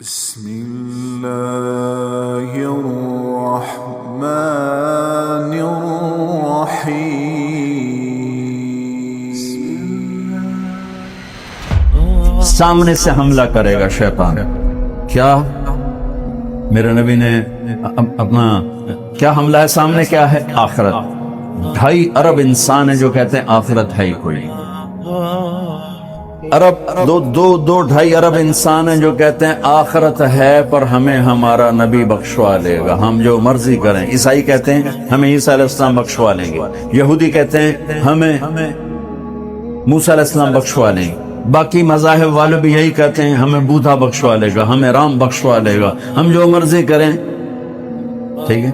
بسم الله الرحمن الرحيم. سامنے سے حملہ کرے گا شیطان. کیا میرے نبی نے اپنا کیا حملہ ہے؟ سامنے کیا ہے؟ آخرت. 2.5 ارب انسان ہے جو کہتے ہیں آخرت ہے ہی کوئی. ارب 2.5 ارب انسان ہیں جو کہتے ہیں آخرت ہے پر ہمیں ہمارا نبی بخشوا لے گا، ہم جو مرضی کریں. عیسائی کہتے ہیں ہمیں عیسیٰ علیہ السلام بخشوا لیں گے. یہودی کہتے ہیں ہمیں موسیٰ علیہ السلام بخشوا لیں گے. باقی مذاہب والے بھی یہی کہتے ہیں ہمیں بودھا بخشوا لے گا، ہمیں رام بخشوا لے گا، ہم جو مرضی کریں. ٹھیک ہے،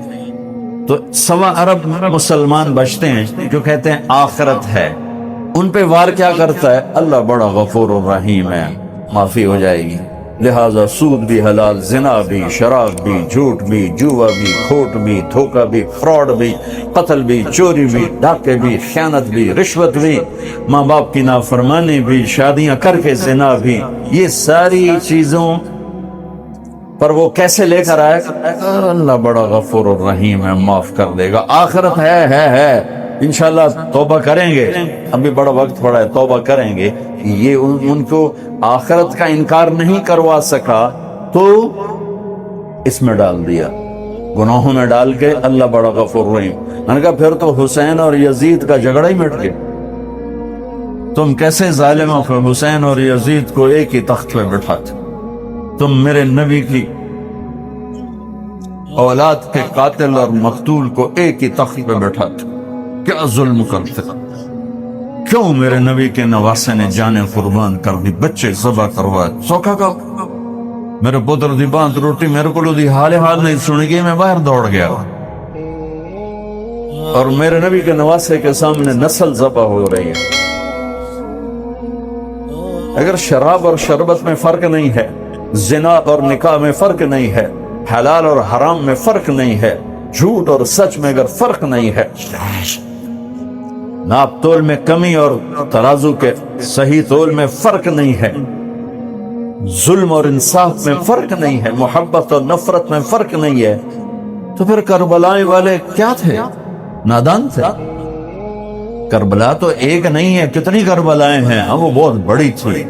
تو 1.25 ارب مسلمان بچتے ہیں جو کہتے ہیں آخرت ہے. ان پہ وار کیا کرتا ہے؟ اللہ بڑا غفور الرحیم ہے، معافی ہو جائے گی. لہذا سود بھی حلال، زنا بھی، شراب بھی، جھوٹ بھی، جوا بھی، کھوٹ بھی، دھوکہ بھی، فراڈ بھی، قتل بھی، چوری بھی، ڈاکے بھی، خیانت بھی، رشوت بھی، ماں باپ کی نافرمانی بھی، شادیاں کر کے زنا بھی، یہ ساری چیزوں پر وہ کیسے لے کر آئے؟ اللہ بڑا غفور الرحیم ہے، معاف کر دے گا. آخرت ہے انشاءاللہ توبہ کریں گے، ابھی بڑا وقت پڑا ہے، توبہ کریں گے. یہ ان کو آخرت کا انکار نہیں کروا سکا تو اس میں ڈال دیا، گناہوں میں ڈال کے اللہ بڑا غفور رحیم. میں نے کہا پھر تو حسین اور یزید کا جھگڑا ہی مٹ گیا. تم کیسے ظالموں کو حسین اور یزید کو ایک ہی تخت پہ بٹھاتے؟ تم میرے نبی کی اولاد کے قاتل اور مقتول کو ایک ہی تخت پہ بٹھاتے. کیا ظلم کرتے؟ کیوں میرے نبی کے نواسے نے جانیں قربان کر دی، بچے ذبح کروائے؟ سوکھا کا میرے پتر دی بانت روٹی میرے کو دی حال نہیں سنی گئی، میں باہر دوڑ گیا. اور میرے نبی کے نواسے کے سامنے نسل ذبح ہو رہی ہے. اگر شراب اور شربت میں فرق نہیں ہے، زنا اور نکاح میں فرق نہیں ہے، حلال اور حرام میں فرق نہیں ہے، جھوٹ اور سچ میں اگر فرق نہیں ہے، ناپ تول میں کمی اور ترازو کے صحیح تول میں فرق نہیں ہے، ظلم اور انصاف میں فرق نہیں ہے، محبت اور نفرت میں فرق نہیں ہے، تو پھر کربلا والے کیا تھے؟ نادان تھے. کربلا تو ایک نہیں ہے، کتنی کربلائیں ہیں. وہ بہت بڑی تھی.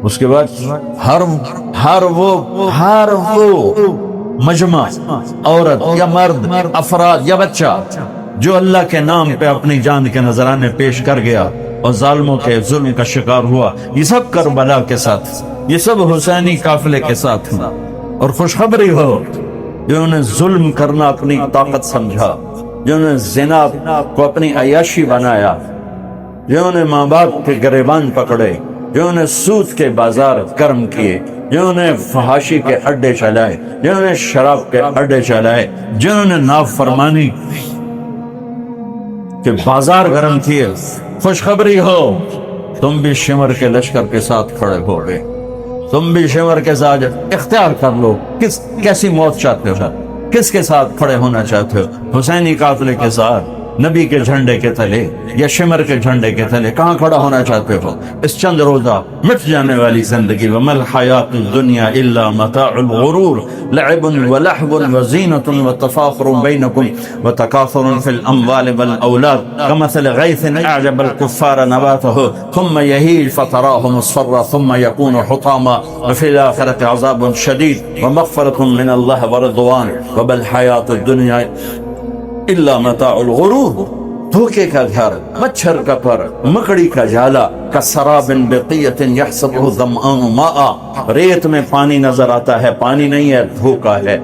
اس کے بعد ہر وہ مجمع، عورت یا مرد، افراد یا بچہ جو اللہ کے نام پہ اپنی جان کے نذرانے پیش کر گیا اور ظالموں کے ظلم کا شکار ہوا، یہ سب کربلا کے ساتھ، یہ سب حسینی قافلے کے ساتھ ہیں. اور خوشخبری ہو جنہوں نے ظلم کرنا اپنی طاقت سمجھا، جنہوں نے زنا کو اپنی عیاشی بنایا، جنہوں نے ماں باپ کے گریبان پکڑے، جنہوں نے سود کے بازار گرم کیے، جنہوں نے فحاشی کے اڈے چلائے، جنہوں نے شراب کے اڈے چلائے، جنہوں نے نافرمانی کے بازار گرم کیے، خوشخبری ہو تم بھی شمر کے لشکر کے ساتھ کھڑے ہو گئے. تم بھی شمر کے ساتھ اختیار کر لو، کیسی موت چاہتے ہو، کس کے ساتھ کھڑے ہونا چاہتے ہو؟ حسینی قافلے کے ساتھ، نبی کے جھنڈے کے تلے یا شمر کے جھنڈے کے تلے؟ کہاں کھڑا ہونا چاہتے ہو؟ اس چند روزہ مٹ جانے والی زندگی. وَمَا الْحَيَاةُ الدُّنْيَا إِلَّا مَتَاعُ الْغُرُورِ لَعِبٌ وَلَهْوٌ وَزِينَةٌ وَتَفَاخُرٌ بَيْنَكُمْ وَتَكَاثُرٌ فِي الْأَمْوَالِ وَالْأَوْلَادِ كَمَثَلِ غَيْثٍ أَعْجَبَ الْكُفَّارَ نَبَاتُهُ ثُمَّ يَهِيجُ فَتَرَاهُ مُصْفَرًّا ثُمَّ يَكُونُ حُطَامًا وَفِي الْآخِرَةِ عَذَابٌ شَدِيدٌ وَمَغْفِرَةٌ مِّنَ اللَّهِ وَرِضْوَانٌ وَمَا الْحَيَاةُ الدُّنْيَا إِلَّا مَتَاعُ الْغُرُورِ. دھوکے کا گھر، مچھر کا پر، مکڑی کا جالا، کسراب بقیۃ یحسبہ الظمآن ماء، ریت میں پانی نظر آتا ہے، پانی نہیں ہے، دھوکا ہے.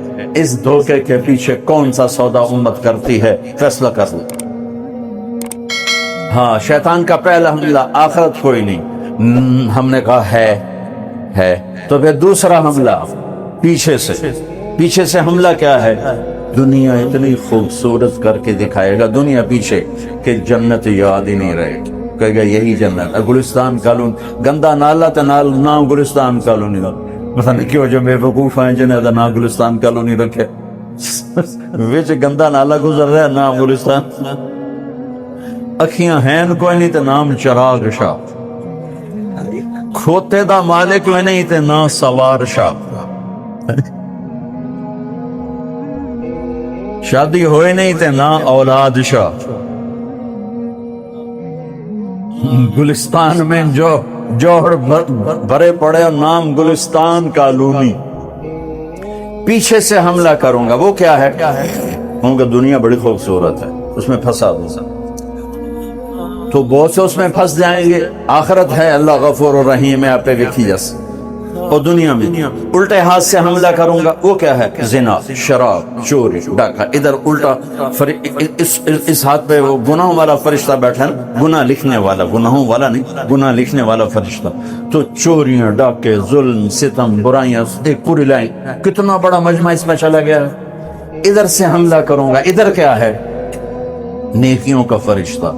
اس دھوکے کے پیچھے کون سا سودا امت کرتی ہے؟ فیصلہ کر لو. ہاں، شیطان کا پہلا حملہ آخرت کوئی نہیں، ہم نے کہا ہے. تو پھر دوسرا حملہ پیچھے سے حملہ کیا ہے؟ دنیا اتنی خوبصورت کر کے دکھائے گا دنیا پیچھے کہ جنت یاد ہی نہیں رہے گی. کہے گا یہی جنت ہے. گلستان کالون گندا نالا تے نام گلستان کالونی دا پتہ نہیں کیوں جو بے وقوف ہیں جنہیں دا نام گلستان کالونی رکھے. وچ گندا نالا گزر رہا ہے، نام گلستان. اکھیاں ہیں کوئی نہیں تے نام چراغ شاہ. کھوتے دا مالک میں نہیں تے نام سوار شاہ. شادی ہوئے نہیں تھے نہ اولاد شاہ. گلستان میں جو جوہر بھرے پڑے اور نام گلستان کالونی. پیچھے سے حملہ کروں گا. وہ کیا ہے؟ کہوں کہ دنیا بڑی خوبصورت ہے، اس میں پھنسا دوں تو بہت سے اس میں پھنس جائیں گے. آخرت ہے اللہ غفور الرحیم ہے، آپ پہ وکھی جس. اور دنیا میں الٹے ہاتھ سے حملہ کروں گا. وہ کیا ہے؟ زنا، شراب، چوری، ڈاکہ. ادھر الٹا اس ہاتھ پہ وہ گناہوں والا فرشتہ بیٹھا ہے، گناہ لکھنے والا، گناہوں والا نہیں، گناہ لکھنے والا فرشتہ. تو چوریاں، ڈاکے، ظلم، ستم، برائیاں، ایک پوری لائن. کتنا بڑا مجمع اس میں چلا گیا ہے. ادھر سے حملہ کروں گا. ادھر کیا ہے؟ نیکیوں کا فرشتہ.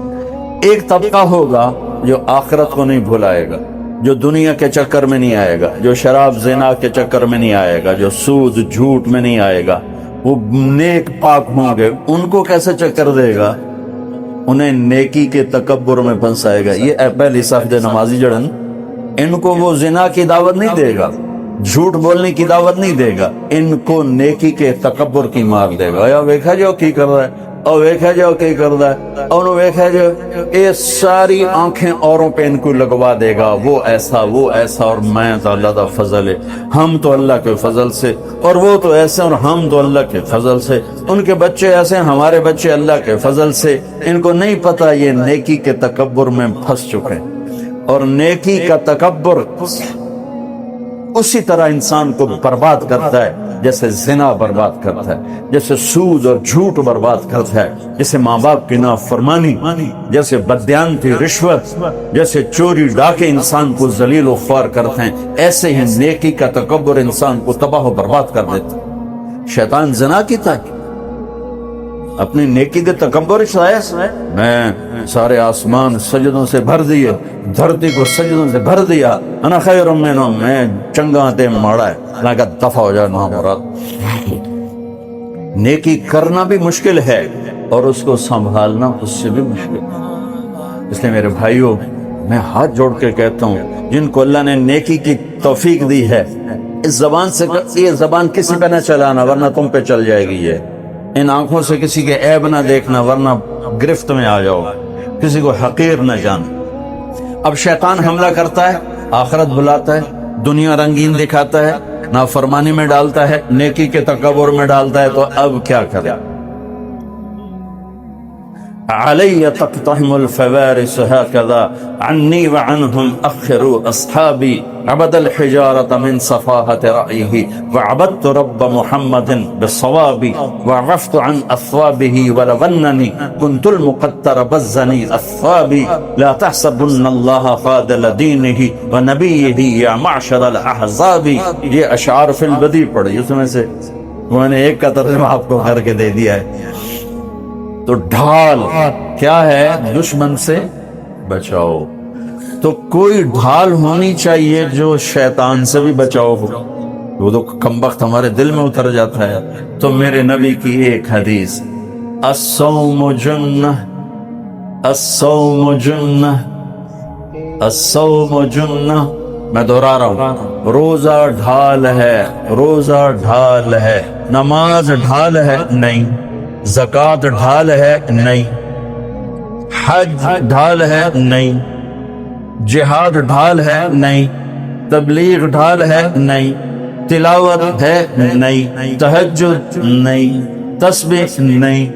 ایک طبقہ ہوگا جو آخرت کو نہیں بھلائے گا، جو دنیا کے چکر میں نہیں آئے گا، جو شراب زنا کے چکر میں نہیں آئے گا، جو سود جھوٹ میں نہیں آئے گا. وہ نیک پاک ہوں گے. ان کو کیسے چکر دے گا؟ انہیں نیکی کے تکبر میں پھنسائے گا. یہ پہلی صف دے نمازی جڑن، ان کو وہ زنا کی دعوت نہیں دے گا، جھوٹ بولنے کی دعوت نہیں دے گا، ان کو نیکی کے تکبر کی مار دے گا. یا ویکھا جو کی کر رہا ہے، اور ویکھا جو کی کر رہا ہے، اور ویکھا جو یہ ساری آنکھیں اوروں پہ ان کو لگوا دے گا. وہ ایسا، وہ ایسا، اور میں تو اللہ کا فضل ہے، ہم تو اللہ کے فضل سے، اور وہ تو ایسے، اور ہم تو اللہ کے فضل سے. ان کے بچے ایسے، ہمارے بچے اللہ کے فضل سے. ان کو نہیں پتا یہ نیکی کے تکبر میں پھنس چکے ہیں. اور نیکی کا تکبر اسی طرح انسان کو برباد کرتا ہے جیسے زنا برباد کرتا ہے، جیسے سود اور جھوٹ برباد کرتا ہے، جیسے ماں باپ کی نافرمانی، جیسے بددیانتی، رشوت، جیسے چوری ڈاکے انسان کو ذلیل و خوار کرتے ہیں. ایسے ہی نیکی کا تکبر انسان کو تباہ و برباد کر دیتا ہے. شیطان زنا کی تھا اپنی نیکی کے تکبر چلایا. میں سارے آسمان سجدوں سے بھر دیے، دھرتی کو سجدوں سے بھر دیا. انا خیر منہ، میں چنگا تے ماڑا ہے. اللہ کا دفع ہو جائے نہ مراد. نیکی کرنا بھی مشکل ہے اور اس کو سنبھالنا اس سے بھی مشکل ہے. اس لیے میرے بھائیوں، میں ہاتھ جوڑ کے کہتا ہوں، جن کو اللہ نے نیکی کی توفیق دی ہے، اس زبان سے، یہ زبان کسی پہ نہ چلانا ورنہ تم پہ چل جائے گی. یہ ان آنکھوں سے کسی کے عیب نہ دیکھنا ورنہ گرفت میں آ جاؤ. کسی کو حقیر نہ جانا. اب شیطان حملہ کرتا ہے، آخرت بلاتا ہے، دنیا رنگین دکھاتا ہے، نافرمانی میں ڈالتا ہے، نیکی کے تکبر میں ڈالتا ہے. تو اب کیا کرے؟ علی تقتحم الفوارس هكذا عني وعنهم أخروا أصحابي عبد الحجارة من صفاهة رأيه وعبدت رب محمد بالصواب وعفت عن أثوابه ولغنني كنت المقتر بزني أثوابي لا تحسبن الله خاذل دينه ونبيه يا معشر الأحزاب. یہ اشعار فی البدیع پڑھی، اس میں سے میں نے ایک کا ترجمہ آپ کو کر کے دے دیا ہے. تو ڈھال کیا ہے؟ دشمن سے بچاؤ. تو کوئی ڈھال ہونی چاہیے جو شیطان سے بھی بچاؤ ہو. وہ تو کمبخت ہمارے دل میں اتر جاتا ہے. تو میرے نبی کی ایک حدیث، الصوم جنہ، الصوم جنہ، الصوم جنہ. میں دہرا رہا ہوں، روزہ ڈھال ہے، روزہ ڈھال ہے. نماز ڈھال ہے نہیں، زکوٰۃ ڈھال ہے نہیں، حج ڈھال ہے نہیں، جہاد ڈھال ہے نہیں، تبلیغ ڈھال ہے نہیں، تلاوت ہے نہیں، تہجد نہیں، تسبیح نہیں،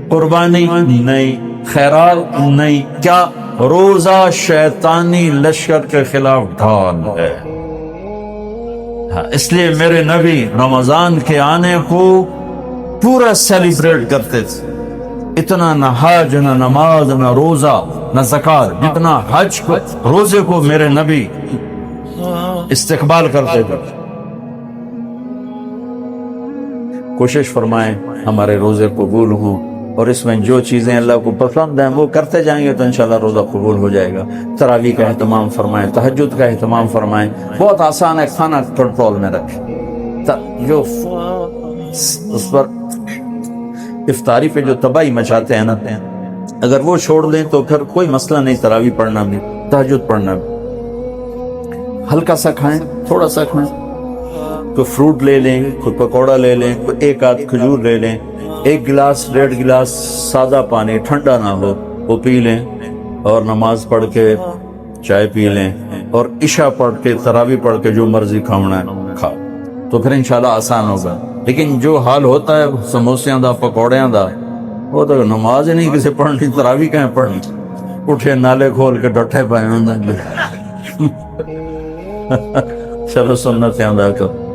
قربانی نہیں، خیرات نہیں. کیا؟ روزہ شیطانی لشکر کے خلاف ڈھال ہے. اس لیے میرے نبی رمضان کے آنے کو پورا سیلیبریٹ کرتے تھے. اتنا نہ حج، نہ نماز، نہ روزہ، نہ زکوٰۃ، جتنا حج کو، روزے کو میرے نبی استقبال کرتے تھے. کوشش فرمائیں ہمارے روزے قبول ہوں، اور اس میں جو چیزیں اللہ کو پسند ہیں وہ کرتے جائیں گے تو انشاءاللہ روزہ قبول ہو جائے گا. تراویح کا اہتمام فرمائیں، تہجد کا اہتمام فرمائیں. بہت آسان ہے، کھانا کنٹرول میں رکھیں. جو اس پر افطاری پہ جو تباہی مچاتے ہیں نا، اگر وہ چھوڑ دیں تو پھر کوئی مسئلہ نہیں. تراویح پڑھنا بھی، تہجد پڑھنا بھی، ہلکا سا کھائیں، تھوڑا سا کھائیں. کوئی فروٹ لے لیں، کوئی پکوڑا لے لیں، کوئی ایک آدھ کھجور لے لیں، 1 گلاس 1.5 گلاس سادہ پانی ٹھنڈا نہ ہو وہ پی لیں، اور نماز پڑھ کے چائے پی لیں، اور عشاء پڑھ کے تراویح پڑھ کے جو مرضی کھانا ہے کھا، تو پھر انشاءاللہ آسان ہوگا۔ لیکن جو حال ہوتا ہے سموسیاں دا پکوڑیاں دا، وہ تو نماز ہی نہیں کسی پڑھنی، تراویح کہیں پڑھنی، اٹھے نالے کھول کے ڈٹھے پائے ہوں۔ چلو سنت ادا کرو۔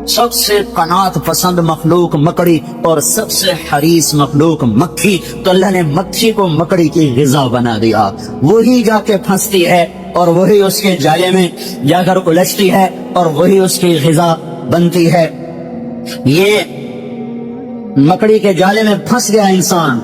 سب سے قناعت پسند مخلوق مکڑی اور سب سے حریص مخلوق مکھی، تو اللہ نے مکھی کو مکڑی کی غذا بنا دیا، وہی جا کے پھنستی ہے اور وہی اس کے جالے میں جا کر الجھتی ہے اور وہی اس کی غذا بنتی ہے۔ یہ مکڑی کے جالے میں پھنس گیا انسان،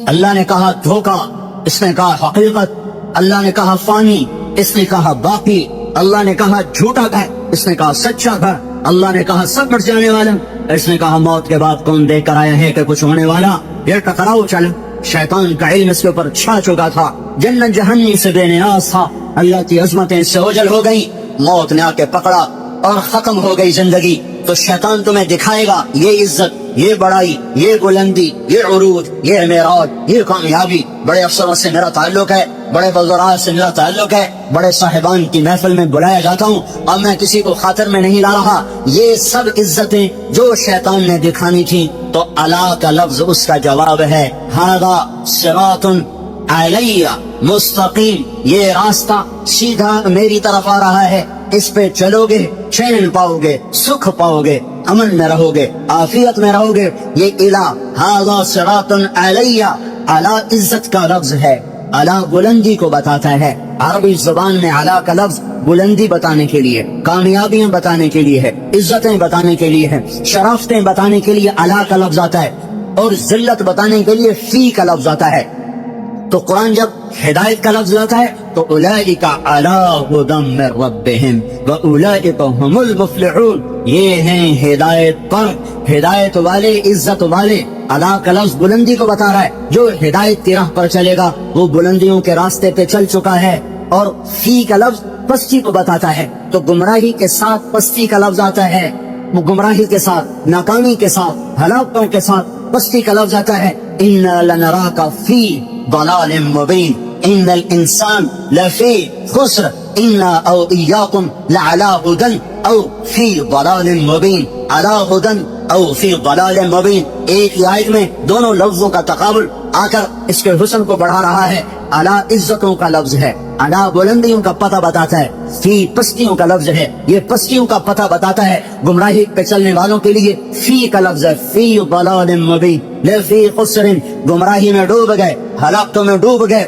اللہ نے کہا دھوکا، اس نے کہا حقیقت، اللہ نے کہا فانی، اس نے کہا باقی، اللہ نے کہا جھوٹا گھر، اس نے کہا سچا گھر، اللہ نے کہا سب مٹ جانے والا، اس نے کہا موت کے بعد کون دیکھ کر آیا ہے کہ کچھ ہونے والا، یہ ٹکراؤ چل۔ شیطان کا علم اس کے اوپر چھا چکا تھا، جنت جہنم سے بے نیاز تھا، اللہ کی عظمتیں اس سے اوجھل ہو گئی، موت نے آ کے پکڑا اور ختم ہو گئی زندگی۔ تو شیطان تمہیں دکھائے گا یہ عزت، یہ بڑائی، یہ بلندی، یہ عروج، یہ معراج، یہ کامیابی، بڑے افسروں سے میرا تعلق ہے، بڑے وزراء سے میرا تعلق ہے، بڑے صاحبان کی محفل میں بلایا جاتا ہوں اور میں کسی کو خاطر میں نہیں لا رہا، یہ سب عزتیں جو شیطان نے دکھانی تھی، تو الا کا لفظ اس کا جواب ہے، ھذا صراط علیہ مستقیم، یہ راستہ سیدھا میری طرف آ رہا ہے، اس پہ چلو گے چین پاؤ گے، سکھ پاؤ گے، امن میں رہو گے، عافیت میں رہو گے۔ یہ الہ ھذا صراط علیہ، اعلیٰ عزت کا لفظ ہے، اعلیٰ بلندی کو بتاتا ہے۔ عربی زبان میں اعلیٰ کا لفظ بلندی بتانے کے لیے، کامیابیاں بتانے کے لیے ہے، عزتیں بتانے کے لیے ہے، شرافتیں بتانے کے لیے اعلیٰ کا لفظ آتا ہے، اور ذلت بتانے کے لیے فی کا لفظ آتا ہے۔ تو قرآن جب ہدایت کا لفظ لاتا ہے تو اولئک علی ھدی من ربہم واولئک ھم المفلحون، یہ ہیں ہدایت پر، ہدایت والے، عزت والے۔ علی کا لفظ بلندی کو بتا رہا ہے، جو ہدایت کی راہ پر چلے گا وہ بلندیوں کے راستے پہ چل چکا ہے، اور فی کا لفظ پستی کو بتاتا ہے، تو گمراہی کے ساتھ پستی کا لفظ آتا ہے، وہ گمراہی کے ساتھ، ناکامی کے ساتھ، ہلاکتوں کے ساتھ پستی کا لفظ آتا ہے۔ انا لنراک فی ضلال مبین، ان الانسان لفی خسر، انا او ایاکم لعلی ھدی او فی ضلال مبین، علی ھدی او فی ضلال مبین۔ ایک ہی آیت میں دونوں لفظوں کا تقابل آ کر اس کے حسن کو بڑھا رہا ہے۔ اعلیٰ عزتوں کا لفظ ہے، اعلیٰ بلندیوں کا پتہ بتاتا ہے، فی پستیوں کا لفظ ہے، یہ پستیوں کا پتہ بتاتا ہے۔ گمراہی پہ چلنے والوں کے لیے فی کا لفظ ہے، فی ضلال مبین، لفی خسر، گمراہی میں ڈوب گئے، ہلاکتوں میں ڈوب گئے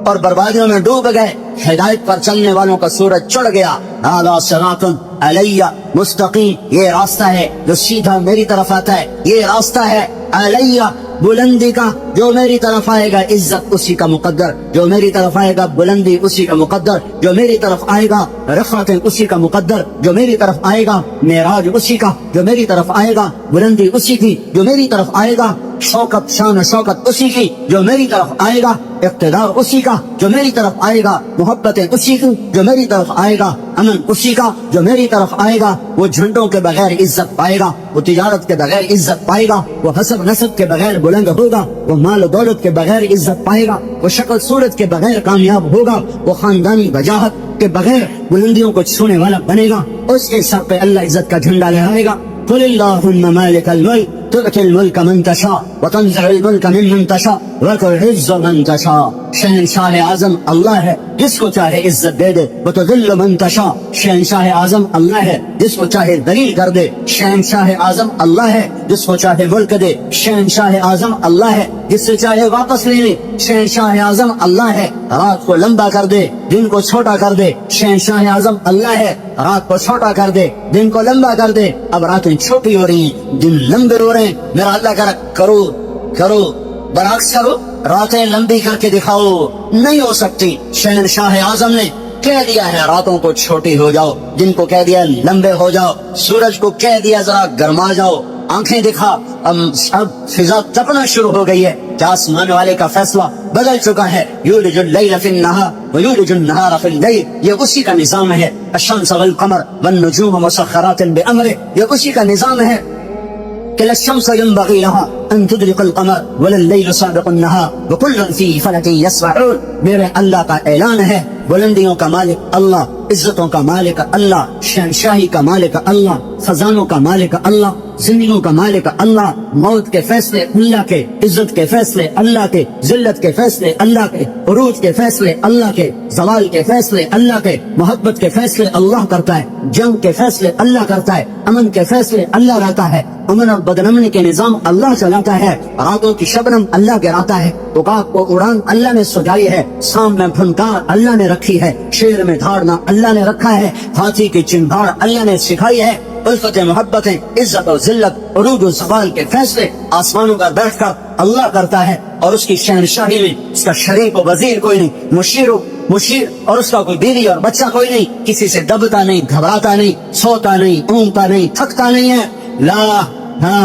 اور بربادیوں میں ڈوب گئے۔ ہدایت پر چلنے والوں کا سورج چڑھ گیا۔ ھذا صراط علیہ مستقیم، یہ راستہ ہے جو سیدھا میری طرف آتا ہے، یہ راستہ ہے علیہ بلندی کا، جو میری طرف آئے گا عزت اسی کا مقدر، جو میری طرف آئے گا بلندی اسی کا مقدر، جو میری طرف آئے گا رفعت اسی کا مقدر، جو میری طرف آئے گا معراج اسی کا، جو میری طرف آئے گا بلندی اسی کی، جو میری طرف آئے گا شوکت، شان شوکت اسی کی، جو میری طرف آئے گا اقتدار اسی کا، جو میری طرف آئے گا محبتیں اسی کی، جو میری طرف آئے گا امن اسی کا، جو میری طرف آئے گا وہ جھنڈوں کے بغیر عزت پائے گا، وہ تجارت کے بغیر عزت پائے گا، وہ حسب نسب کے بغیر بلند ہوگا، وہ مال و دولت کے بغیر عزت پائے گا، وہ شکل صورت کے بغیر کامیاب ہوگا، وہ خاندانی وجاہت کے بغیر بلندیوں کو چھونے والا بنے گا، اس کے سر پہ اللہ عزت کا جھنڈا لہرائے گا۔ قل اللہم مالک الملک تؤتی الملک من تشاء وتنزع الملک ممن تشاء وتعز من تشاء۔ شہنشاہ اعظم اللہ ہے، جس کو چاہے عزت دے دے، وتذل من تشاء۔ شہنشاہ اعظم اللہ ہے، جس کو چاہے ذلیل کر دے۔ شہنشاہ اعظم اللہ ہے، جس کو چاہے ملک دے۔ شہنشاہ اعظم اللہ ہے، جس سے چاہے واپس لے لے۔ شہنشاہ اعظم اللہ ہے، رات کو لمبا کر دے، دن کو چھوٹا کر دے۔ شہنشاہ اعظم اللہ ہے، رات کو چھوٹا کر دے، دن کو لمبا کر دے۔ اب راتیں چھوٹی ہو رہی ہیں، دن لمبے ہو رہے ہیں، میرا اللہ کر کرو برعکس کرو، راتیں لمبی کر کے دکھاؤ، نہیں ہو سکتی۔ شہنشاہ اعظم نے کہہ دیا ہے راتوں کو چھوٹی ہو جاؤ، دن کو کہہ دیا لمبے ہو جاؤ، سورج کو کہہ دیا ذرا گرما جاؤ، آنکھیں دکھا۔ اب فضا تپنا شروع ہو گئی ہے، کہ آسمان والے کا فیصلہ بدل چکا ہے. یولج اللیل فی النہار ویولج النہار فی اللیل، یہ اسی کا نظام ہے. الشمس والقمر والنجوم مسخرات بامرہ، یہ اسی کا نظام ہے کہ لا الشمس ينبغي لها ان تدرك القمر ولا الليل سابق النهار وكل في فلك يسبحون. میرے اللہ کا اعلان ہے، بلندیوں کا مالک اللہ، عزتوں کا مالک اللہ، شہنشاہی کا مالک اللہ، خزانوں کا مالک اللہ، زندگیوں کا مالک اللہ. موت کے فیصلے اللہ کے، عزت کے فیصلے اللہ کے، ذلت کے فیصلے اللہ کے، عروج کے فیصلے اللہ کے، زوال کے فیصلے اللہ کے، محبت کے فیصلے اللہ کرتا ہے، جنگ کے فیصلے اللہ کرتا ہے، امن کے فیصلے اللہ رہتا ہے، امن اور بدنمنی کے نظام اللہ چلاتا ہے، راتوں کی شبنم اللہ گراتا ہے، عقاب کو اڑان اللہ نے سجائی ہے، سام میں پھنکار اللہ نے رکھی ہے، شیر میں دھاڑنا اللہ نے رکھا ہے، ہاتھی کی چنبھاڑ اللہ نے سکھائی ہے. الفت محبتیں، عزت اور ذلت، عروج و زوال کے فیصلے آسمانوں پر بیٹھ کر اللہ کرتا ہے، اور اس کی شہنشاہی میں اس کا شریک و وزیر کوئی نہیں، مشیر اور اس کا کوئی بیوی اور بچہ کوئی نہیں، کسی سے دبتا نہیں، گھبراتا نہیں، سوتا نہیں، اونگتا نہیں، تھکتا نہیں ہے.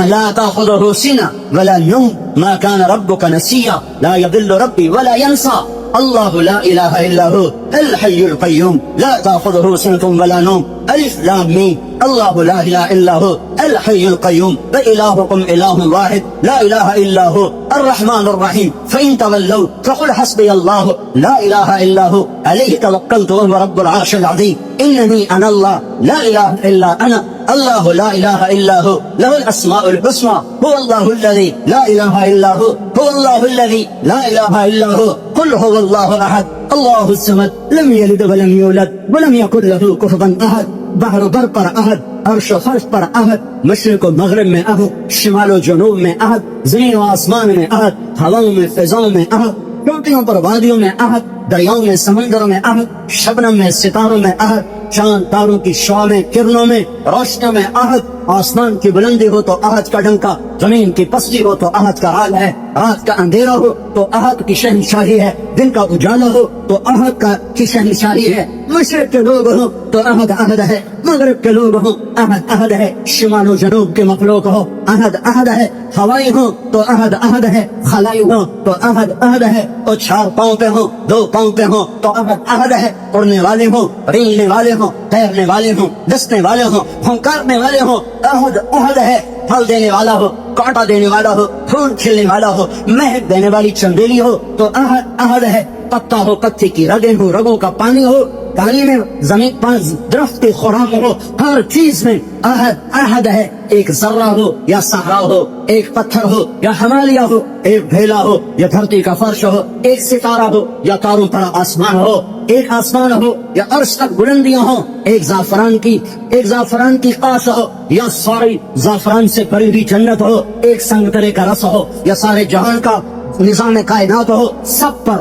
لا تأخذه سنة ولا نوم ما كان ربك نسيا لا يضل ربي ولا ينسى. الله لا إله إلا هو الحي القيوم لا تأخذه سنة ولا نوم. ألف لام ميم. الله لا إله إلا هو الحي القيوم وإلهكم إله واحد لا إله إلا هو الرحمن الرحيم. فإن تولوا فقل حسبي الله لا إله إلا هو عليه توكلت وهو رب العرش العظيم. إنني أنا الله لا إله إلا أنا الله لا إله إلا هو له الأسماء الحسنى. هو الله الذي لا إله إلا هو هو الله الذي لا إله إلا هو قل هو الله أحد الله الصمد لم يلد ولم يولد ولم يكن له كفوا أحد. بحر بر پر احد، عرش و فرش پر احد، مشرق و مغرب میں احد، شمال و جنوب میں احد، زمین و آسمان میں احد، ہواؤں میں فضاؤں میں احد، چوٹیوں پر وادیوں میں احد، دریاؤں میں سمندروں میں احد، شبنم میں ستاروں میں احد، چاند تاروں کی شعاع میں کرنوں میں روشنیوں میں احد. آسمان کی بلندی ہو تو احد کا ڈنکا، زمین کی پستی ہو تو احد کا حال ہے، رات کا اندھیرا ہو تو احد کی شہنشاہی ہے، دن کا اجالا ہو تو احد کی شہنشاہی ہے. مشرق کے لوگ ہوں تو احد ہے، مغرب کے لوگ ہوں احد ہے، شمال و جنوب کے مخلوق ہو احد ہے، ہوائی ہوں تو احد ہے، خلائی ہوں تو احد ہے، اور 4 پاؤں پہ ہوں 2 پاؤں پہ ہوں تو احد ہے، اڑنے والے ہوں، ریلنے والے ہوں، تیرنے والے ہوں، دسنے والے ہوں، پھنکارنے والے ہوں، احد ہے. پھل دینے والا ہو، کانٹا دینے والا ہو، پھول کھلنے والا ہو، مہک دینے والی چنبیلی ہو تو احد ہے. پتا ہو، پتی کی رگیں ہو، رگوں کا پانی ہو، پانی میں زمین پر درخت کی خوراک ہو، ہر چیز میں احد ہے. ایک ذرہ ہو یا صحرا ہو، ایک پتھر ہو یا ہمالیہ ہو، ایک بھیلا ہو یا دھرتی کا فرش ہو، ایک ستارہ ہو یا تاروں پر آسمان ہو، ایک آسمان ہو یا عرش تک بلندیاں ہوں، ایک زعفران کی قاش ہو یا ساری زعفران سے بھری ہوئی جنت ہو، ایک سنگترے کا رس ہو یا سارے جہان کا نظام کائنات ہو، سب پر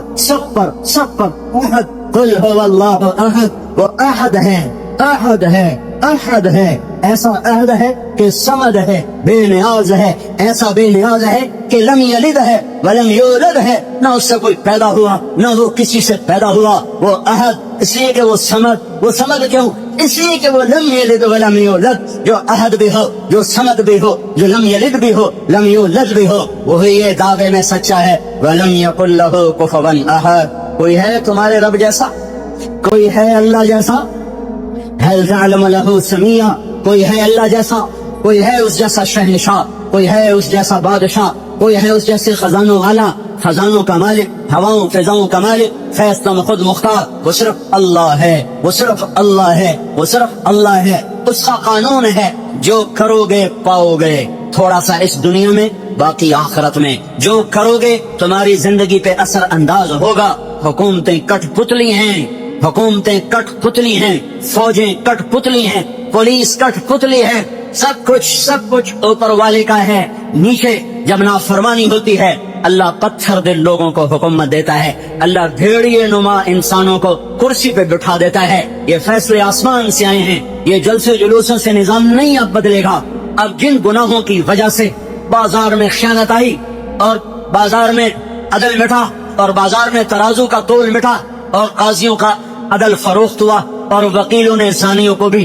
احد. قل هو اللہ احد. وہ احد ہے، ایسا احد ہے کہ صمد ہے، بے نیاز ہے، ایسا بے نیاز ہے کہ لم یلد ہے ولم یولد ہے، نہ اس سے کوئی پیدا ہوا نہ وہ کسی سے پیدا ہوا. وہ احد اس لیے کہ وہ صمد کیوں؟ اس لیے کہ وہ لم یلد ولم یولد. جو احد بھی ہو، جو صمد بھی ہو، جو لم یلد بھی ہو، لم یولد بھی ہو، وہی یہ دعوے میں سچا ہے. ولم یکن لہ کفوا احد. کوئی ہے تمہارے رب جیسا؟ کوئی ہے اللہ جیسا؟ هل تعلم له سميا. کوئی ہے اللہ جیسا؟ کوئی ہے اس جیسا شہنشاہ؟ کوئی ہے اس جیسا بادشاہ؟ کوئی ہے اس جیسے خزانوں والا، خزانوں کا مالک، ہواؤں فضاؤں کا مالک، فیصلہ خود مختار؟ وہ صرف اللہ ہے، وہ صرف اللہ ہے، وہ صرف اللہ ہے. اس کا قانون ہے، جو کرو گے پاؤ گے، تھوڑا سا اس دنیا میں، باقی آخرت میں. جو کرو گے تمہاری زندگی پہ اثر انداز ہوگا. حکومتیں کٹ پتلی ہیں، فوجیں کٹ پتلی ہیں، پولیس کٹ پتلی ہے، سب کچھ اوپر والے کا ہے. نیچے جب نافرمانی ہوتی ہے، اللہ پتھر دل لوگوں کو حکومت دیتا ہے، اللہ بھیڑیے نما انسانوں کو کرسی پہ بٹھا دیتا ہے. یہ فیصلے آسمان سے آئے ہیں، یہ جلسے جلوسوں سے نظام نہیں اب بدلے گا. اب جن گناہوں کی وجہ سے بازار میں خیانت آئی، اور بازار میں عدل مٹا، اور بازار میں ترازو کا تول مٹا، اور قاضیوں کا عدل فروخت ہوا، اور وکیلوں نے زانیوں کو بھی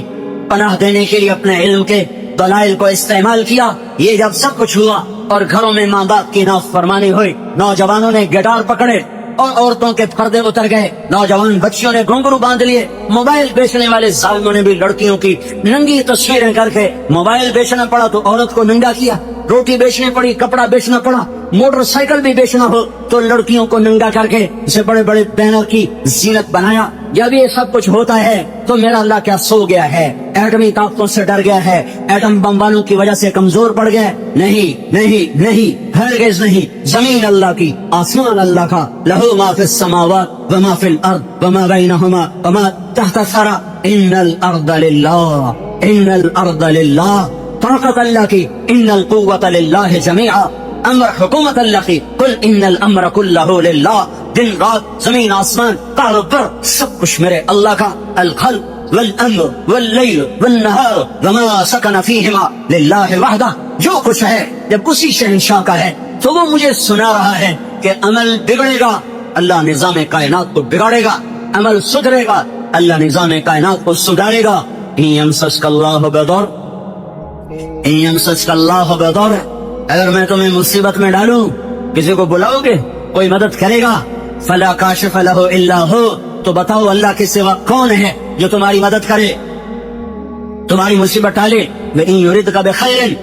پناہ دینے کے لیے اپنے علم کے دلائل کو استعمال کیا، یہ جب سب کچھ ہوا اور گھروں میں ماں باپ کی نافرمانی ہوئی، نوجوانوں نے گٹار پکڑے اور عورتوں کے پردے اتر گئے، نوجوان بچیوں نے گھنگرو باندھ لیے، موبائل بیچنے والے ظالموں نے بھی لڑکیوں کی ننگی تصویریں کر کے موبائل بیچنا پڑا تو عورت کو ننگا کیا، روٹی بیچنی پڑی، کپڑا بیچنا پڑا، موٹر سائیکل بھی بیچنا ہو تو لڑکیوں کو ننگا کر کے اسے بڑے بڑے بینر کی زینت بنایا۔ جب یہ سب کچھ ہوتا ہے تو میرا اللہ کیا سو گیا ہے، ایٹمی طاقتوں سے ڈر گیا ہے، ایٹم بم والوں کی وجہ سے کمزور پڑ گیا؟ نہیں نہیں نہیں، ہرگز نہیں۔ زمین اللہ کی، آسمان اللہ کا، لہو ما فی السماوات وما فی الارض وما بینہما وما تحت الثری، ان الارض للہ، ان الارض للہ، طاقت اللہ کی، ان القوت للہ جمیعا، امر حکومت اللہ کی، قل ان الامر کلہ للہ، دن رات زمین آسمان کاروبار سب کچھ میرے اللہ کا، الخلق والامر واللیل والنہار وما سکن فیہما للہ وحدہ، جو کچھ ہے جب اسی شہنشاہ کا ہے تو وہ مجھے سنا رہا ہے کہ عمل بگڑے گا اللہ نظام کائنات کو بگاڑے گا، عمل سدھرے گا اللہ نظام کائنات کو سدھارے گا۔ ان یمسسک اللہ بضر، ان یمسسک اللہ بضر، اگر میں تمہیں مصیبت میں ڈالوں کسی کو بلاؤ گے کوئی مدد کرے گا؟ فلا کاشف لہ الا ہو، تو بتاؤ اللہ کے سوا کون ہے جو تمہاری مدد کرے، تمہاری مصیبت ٹالے؟ وَإِن يُرِدْكَ بِخَيْرٍ،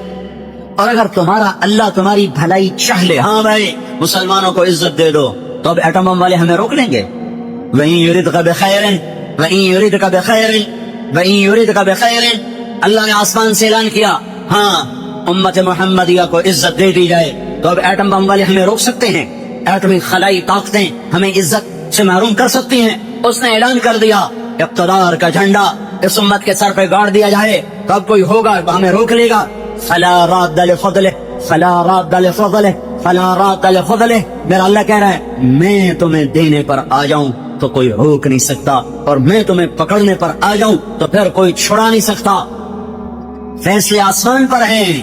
اور اگر تمہارا اللہ تمہاری بھلائی چاہ لے، ہاں بھائی مسلمانوں کو عزت دے دو، تو اب ایٹم بم والے ہمیں روک لیں گے؟ وَإِن يُرِدْكَ بِخَيْرٍ، وَإِن يُرِدْكَ بِخَيْرٍ، وَإِن يُرِدْكَ بِخَيْرٍ، اللہ نے آسمان سے اعلان کیا ہاں امت محمدیہ کو عزت دے دی جائے، تو اب ایٹم بم والے ہمیں روک سکتے ہیں؟ ایٹمی خلائی طاقتیں ہمیں عزت سے محروم کر سکتی ہیں؟ اس نے اعلان کر دیا اقتدار کا جھنڈا اس امت کے سر پہ گاڑ دیا جائے تو اب کوئی ہوگا ہمیں روک لے گا؟ فلا راد لفضلہ، فلا راد لفضلہ، فلا راد لفضلہ، میرا اللہ کہہ رہا ہے میں تمہیں دینے پر آ جاؤں تو کوئی روک نہیں سکتا، اور میں تمہیں پکڑنے پر آ جاؤں تو پھر کوئی چھڑا نہیں سکتا۔ فیصلے آسمان پر ہیں،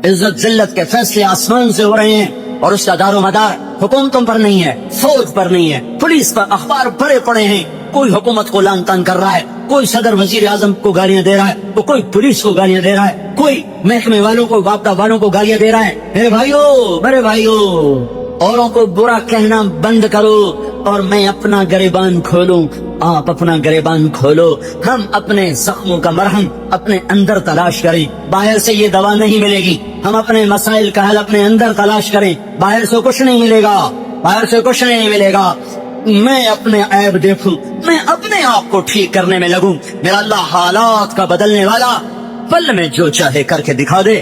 عزت ذلت کے فیصلے آسمان سے ہو رہے ہیں، اور اس کا دار و مدار حکومتوں پر نہیں ہے، فوج پر نہیں ہے، پولیس پر، اخبار بھرے پڑے ہیں، کوئی حکومت کو لعن طعن کر رہا ہے، کوئی صدر وزیر اعظم کو گالیاں دے رہا ہے، تو کوئی پولیس کو گالیاں دے رہا ہے، کوئی محکمے والوں کو، وابطہ والوں کو گالیاں دے رہا ہے۔ میرے بھائیو اوروں کو برا کہنا بند کرو اور میں اپنا گریبان کھولوں، آپ اپنا گریبان کھولو، ہم اپنے زخموں کا مرہم اپنے اندر تلاش کریں، باہر سے یہ دوا نہیں ملے گی، ہم اپنے مسائل کا حل اپنے اندر تلاش کریں، باہر سے کچھ نہیں ملے گا، باہر سے کچھ نہیں ملے گا۔ میں اپنے عیب دیکھوں، میں اپنے آپ کو ٹھیک کرنے میں لگوں، میرا اللہ حالات کا بدلنے والا، پل میں جو چاہے کر کے دکھا دے۔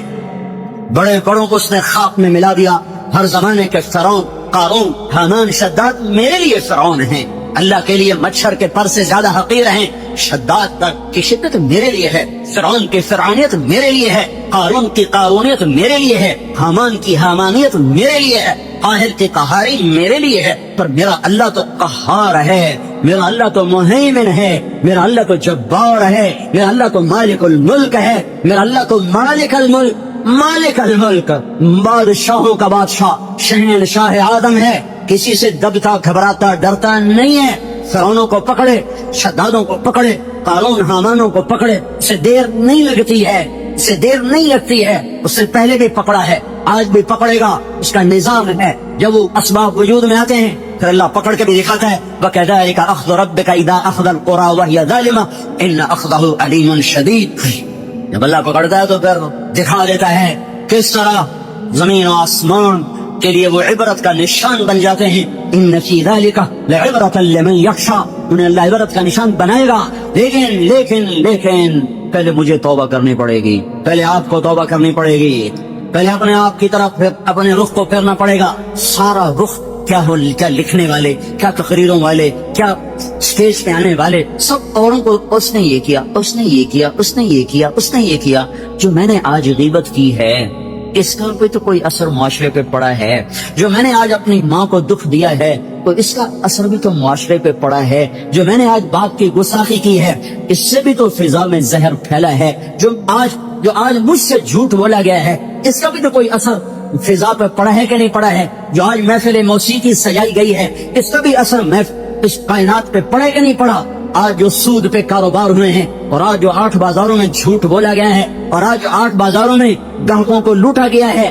بڑے بڑوں کو اس نے خاک میں ملا دیا، ہر زمانے کے فرعون، قارون، حامان، شداد میرے لیے فرعون ہیں، اللہ کے لیے مچھر کے پر سے زیادہ حقیر ہیں، شداد کی شدت میرے لیے ہے، فرعون کی فرعونیت میرے لیے ہے، قارون کی قارونیت میرے لیے ہے، حامان کی حامانیت میرے لیے ہے، قاہر کی قہاری میرے لیے ہے، پر میرا اللہ تو قہار ہے، میرا اللہ تو مہیمن ہے، میرا اللہ تو جبار ہے، میرا اللہ تو مالک الملک ہے، میرا اللہ تو مالک الملک، مالک الملک، بادشاہوں کا بادشاہ، شہنشاہ آدم ہے، کسی سے دبتا گھبراتا ڈرتا نہیں ہے۔ فرعونوں کو پکڑے، شدادوں کو پکڑے، قارون حامانوں کو پکڑے، اسے دیر نہیں لگتی ہے، اسے دیر نہیں لگتی ہے، اس سے پہلے بھی پکڑا ہے، آج بھی پکڑے گا، اس کا نظام ہے، جب وہ اسباب وجود میں آتے ہیں پھر اللہ پکڑ کے بھی دکھاتا ہے، وَكَذَلِكَ أَخْذُ رَبِّكَ إِذَا أَخْذَ الْقُرَىٰ وَهِيَ ظَالِمَةٌ إِنَّ أَخْذَهُ أَلِيمٌ شَدِيدٌ۔ جب اللہ پکڑتا ہے تو پھر دکھا دیتا ہے کس طرح زمین و آسمان کے لیے وہ عبرت کا نشان بن جاتے ہیں۔ ان فی ذلک لعبرۃ لمن یخشی، انہیں اللہ عبرت کا نشان بنائے گا، لیکن پہلے مجھے توبہ کرنی پڑے گی، پہلے آپ کو توبہ کرنی پڑے گی، پہلے اپنے آپ کی طرف اپنے رخ کو پھیرنا پڑے گا۔ سارا رخ کیا لکھنے والے، کیا تقریروں والے، کیا اسٹیج پہ آنے والے، سب اوروں کو اس نے یہ کیا، اس نے یہ کیا، اس نے یہ کیا، اس نے یہ کیا۔ جو میں نے آج غیبت کی ہے اس کا کوئی تو کوئی اثر معاشرے پہ پڑا ہے، جو میں نے آج اپنی ماں کو دکھ دیا ہے تو اس کا اثر بھی تو معاشرے پہ پڑا ہے، جو میں نے آج باپ کی گستاخی کی ہے اس سے بھی تو فضا میں زہر پھیلا ہے، جو آج مجھ سے جھوٹ بولا گیا ہے اس کا بھی تو کوئی اثر فضا پہ پڑا ہے کہ نہیں پڑا ہے، جو آج محفل موسیقی سجائی گئی ہے اس کا بھی اثر اس کائنات پہ پڑا ہے کہ نہیں پڑا۔ آج جو سود پہ کاروبار ہوئے ہیں، اور آج جو 8 بازاروں میں جھوٹ بولا گیا ہے، اور آج جو 8 بازاروں میں گاہکوں کو لوٹا گیا ہے،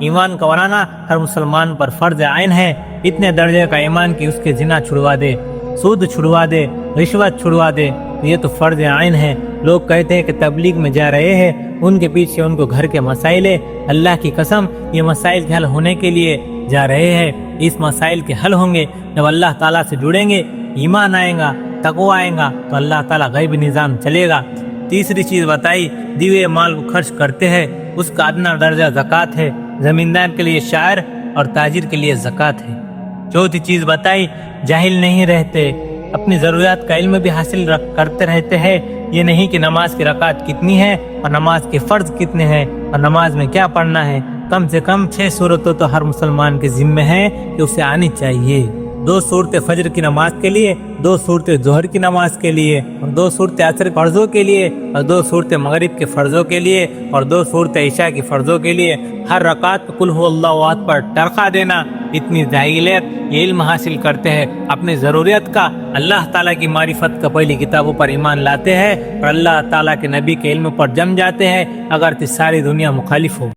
ایمان کا ورانا ہر مسلمان پر فرض عین ہے۔ اتنے درجے کا ایمان کہ اس کے زنا چھڑوا دے، سود چھڑوا دے، رشوت چھڑوا دے، یہ تو فرض عین ہے۔ لوگ کہتے ہیں کہ تبلیغ میں جا رہے ہیں، ان کے پیچھے ان کو گھر کے مسائل ہے۔ اللہ کی قسم، یہ مسائل کے حل ہونے کے لیے جا رہے ہیں۔ اس مسائل کے حل ہوں گے جب اللہ تعالیٰ سے جڑیں گے، ایمان آئے گا، تقوی آئے گا، تو اللہ تعالیٰ غیبی نظام چلے گا۔ تیسری چیز بتائی، دیوے مال کو خرچ کرتے ہیں، اس کا ادنا درجہ زکوٰۃ ہے۔ زمیندار کے لیے شاعر اور تاجر کے لیے زکوٰۃ ہے۔ چوتھی چیز بتائی، جاہل نہیں رہتے، اپنی ضروریات کا علم بھی حاصل کرتے رہتے ہیں۔ یہ نہیں کہ نماز کی رکعت کتنی ہے اور نماز کے فرض کتنے ہیں اور نماز میں کیا پڑھنا ہے۔ کم سے کم 6 صورتوں تو ہر مسلمان کے ذمہ ہے کہ اسے آنی چاہیے۔ 2 صورت فجر کی نماز کے لیے، 2 صورت ظہر کی نماز کے لیے، اور 2 صورت عصر فرضوں کے لیے، اور 2 صورت مغرب کے فرضوں کے لیے، اور 2 صورت عشاء کی فرضوں کے لیے۔ ہر رکعت قل هو اللہ احد پر ٹرقہ دینا، اتنی جاہلیت یہ علم حاصل کرتے ہیں، اپنی ضروریت کا، اللہ تعالیٰ کی معرفت کا پہلی کتابوں پر ایمان لاتے ہیں اور اللہ تعالیٰ کے نبی کے علم پر جم جاتے ہیں، اگر ساری دنیا مخالف ہو۔